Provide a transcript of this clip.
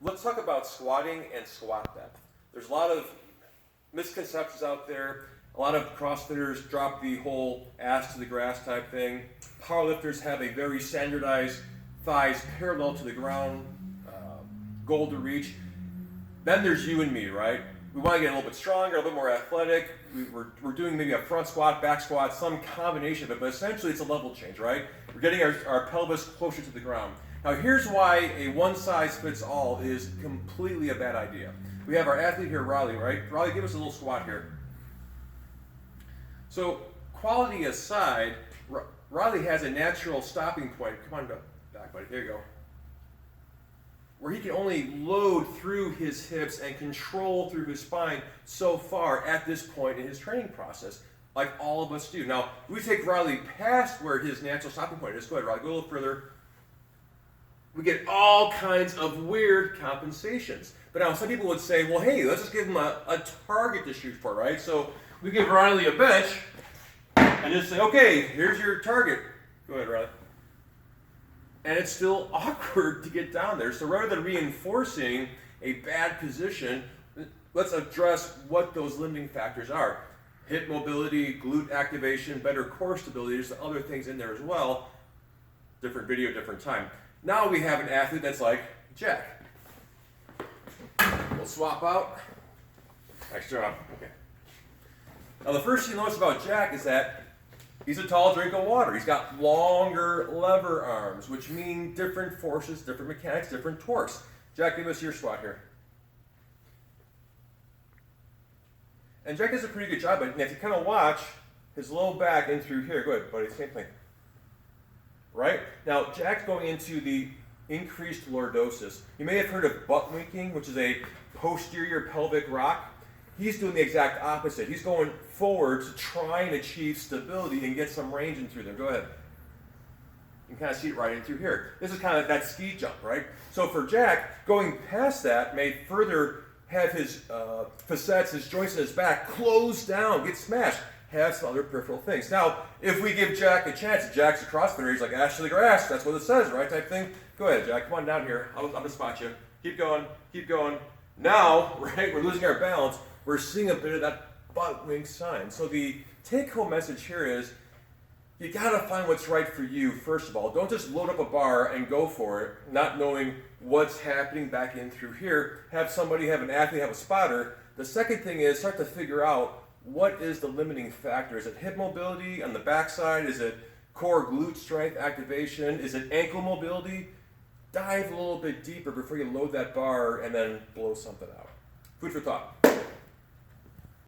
let's talk about squatting and squat depth. There's a lot of misconceptions out there. A lot of CrossFitters drop the whole ass to the grass type thing. Powerlifters have a very standardized thighs parallel to the ground goal to reach. Then there's you and me, right? We want to get a little bit stronger, a little bit more athletic. We're doing maybe a front squat, back squat, some combination of it, but essentially it's a level change, right? We're getting our pelvis closer to the ground. Now here's why a one-size-fits-all is completely a bad idea. We have our athlete here, Riley, right? Riley, give us a little squat here. So quality aside, Riley has a natural stopping point. Come on back, buddy. There you go. Where he can only load through his hips and control through his spine so far at this point in his training process, like all of us do. Now, we take Riley past where his natural stopping point is. Go ahead, Riley, go a little further. We get all kinds of weird compensations. But now some people would say, well, hey, let's just give him a target to shoot for, right? So we give Riley a bench and just say, okay, here's your target. Go ahead, Riley. And it's still awkward to get down there. So rather than reinforcing a bad position, let's address what those limiting factors are. Hip mobility, glute activation, better core stability. There's other things in there as well. Different video, different time. Now we have an athlete that's like Jack. We'll swap out. Nice job. Okay. Now the first thing you notice about Jack is that he's a tall drink of water. He's got longer lever arms, which mean different forces, different mechanics, different torques. Jack, give us your squat here. And Jack does a pretty good job, but if you kind of watch his low back in through here, go ahead, buddy, same thing. Right? Now, Jack's going into the increased lordosis. You may have heard of butt winking, which is a posterior pelvic rock. He's doing the exact opposite. He's going forward to try and achieve stability and get some range in through there. Go ahead. You can kind of see it right in through here. This is kind of that ski jump, right? So for Jack, going past that may further have his facets, his joints in his back close down, get smashed, have some other peripheral things. Now, if we give Jack a chance, Jack's a CrossFitter, he's like ash to the grass, that's what it says, right, type thing. Go ahead, Jack, come on down here. I'm gonna spot you. Keep going, keep going. Now, right, we're losing our balance. We're seeing a bit of that butt wink sign. So the take-home message here is you gotta find what's right for you, first of all. Don't just load up a bar and go for it, not knowing what's happening back in through here. Have somebody, have an athlete, have a spotter. The second thing is start to figure out what is the limiting factor. Is it hip mobility on the backside? Is it core glute strength activation? Is it ankle mobility? Dive a little bit deeper before you load that bar and then blow something out. Food for thought.